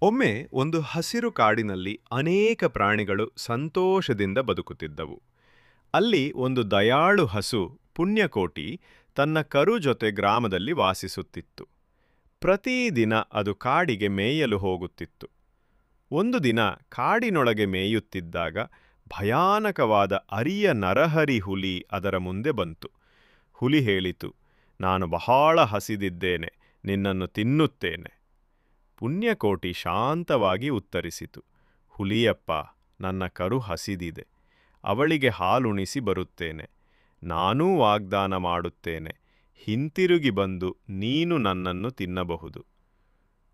ಒಮ್ಮೆ ಒಂದು ಹಸಿರು ಕಾಡಿನಲ್ಲಿ ಅನೇಕ ಪ್ರಾಣಿಗಳು ಸಂತೋಷದಿಂದ ಬದುಕುತ್ತಿದ್ದವು. ಅಲ್ಲಿ ಒಂದು ದಯಾಳು ಹಸು ಪುಣ್ಯಕೋಟಿ ತನ್ನ ಕರು ಜೊತೆ ಗ್ರಾಮದಲ್ಲಿ ವಾಸಿಸುತ್ತಿತ್ತು. ಪ್ರತಿದಿನ ಅದು ಕಾಡಿಗೆ ಮೇಯಲು ಹೋಗುತ್ತಿತ್ತು. ಒಂದು ದಿನ ಕಾಡಿನೊಳಗೆ ಮೇಯುತ್ತಿದ್ದಾಗ ಭಯಾನಕವಾದ ಅರಿಯ ನರಹರಿ ಹುಲಿ ಅದರ ಮುಂದೆ ಬಂತು. ಹುಲಿ ಹೇಳಿತು, ನಾನು ಬಹಳ ಹಸಿದಿದ್ದೇನೆ, ನಿನ್ನನ್ನು ತಿನ್ನುತ್ತೇನೆ. ಪುಣ್ಯಕೋಟಿ ಶಾಂತವಾಗಿ ಉತ್ತರಿಸಿತು, ಹುಲಿಯಪ್ಪ, ನನ್ನ ಕರು ಹಸಿದಿದೆ, ಅವಳಿಗೆ ಹಾಲುಣಿಸಿ ಬರುತ್ತೇನೆ. ನಾನೂ ವಾಗ್ದಾನ ಮಾಡುತ್ತೇನೆ, ಹಿಂತಿರುಗಿ ಬಂದು ನೀನು ನನ್ನನ್ನು ತಿನ್ನಬಹುದು.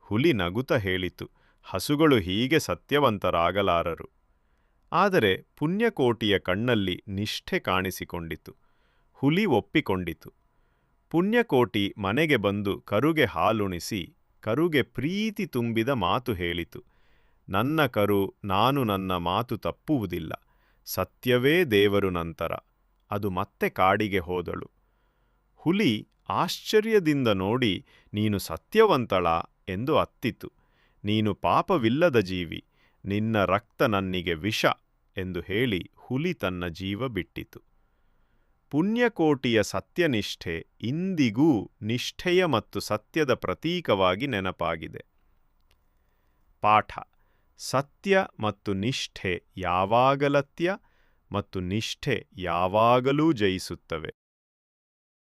ಹುಲಿ ನಗುತ್ತ ಹೇಳಿತು, ಹಸುಗಳು ಹೀಗೆ ಸತ್ಯವಂತರಾಗಲಾರರು. ಆದರೆ ಪುಣ್ಯಕೋಟಿಯ ಕಣ್ಣಲ್ಲಿ ನಿಷ್ಠೆ ಕಾಣಿಸಿಕೊಂಡಿತು. ಹುಲಿ ಒಪ್ಪಿಕೊಂಡಿತು. ಪುಣ್ಯಕೋಟಿ ಮನೆಗೆ ಬಂದು ಕರುಗೆ ಹಾಲುಣಿಸಿ ಕರುಗೆ ಪ್ರೀತಿ ತುಂಬಿದ ಮಾತು ಹೇಳಿತು, ನನ್ನ ಕರು, ನಾನು ನನ್ನ ಮಾತು ತಪ್ಪುವುದಿಲ್ಲ, ಸತ್ಯವೇ ದೇವರು ನಂತರ. ಅದು ಮತ್ತೆ ಕಾಡಿಗೆ ಹೋದಳು. ಹುಲಿ ಆಶ್ಚರ್ಯದಿಂದ ನೋಡಿ, ನೀನು ಸತ್ಯವಂತಳಾ ಎಂದು ಅತ್ತಿತು. ನೀನು ಪಾಪವಿಲ್ಲದ ಜೀವಿ, ನಿನ್ನ ರಕ್ತ ನನ್ನಿಗೆ ವಿಷ ಎಂದು ಹೇಳಿ ಹುಲಿ ತನ್ನ ಜೀವ ಬಿಟ್ಟಿತು. ಪುಣ್ಯಕೋಟಿಯ ಸತ್ಯನಿಷ್ಠೆ ಇಂದಿಗೂ ನಿಷ್ಠೆಯ ಮತ್ತು ಸತ್ಯದ ಪ್ರತೀಕವಾಗಿ ನೆನಪಾಗಿದೆ. ಪಾಠ: ಸತ್ಯ ಮತ್ತು ನಿಷ್ಠೆ ಯಾವಾಗಲತ್ಯ ಮತ್ತು ನಿಷ್ಠೆ ಯಾವಾಗಲೂ ಜಯಿಸುತ್ತವೆ.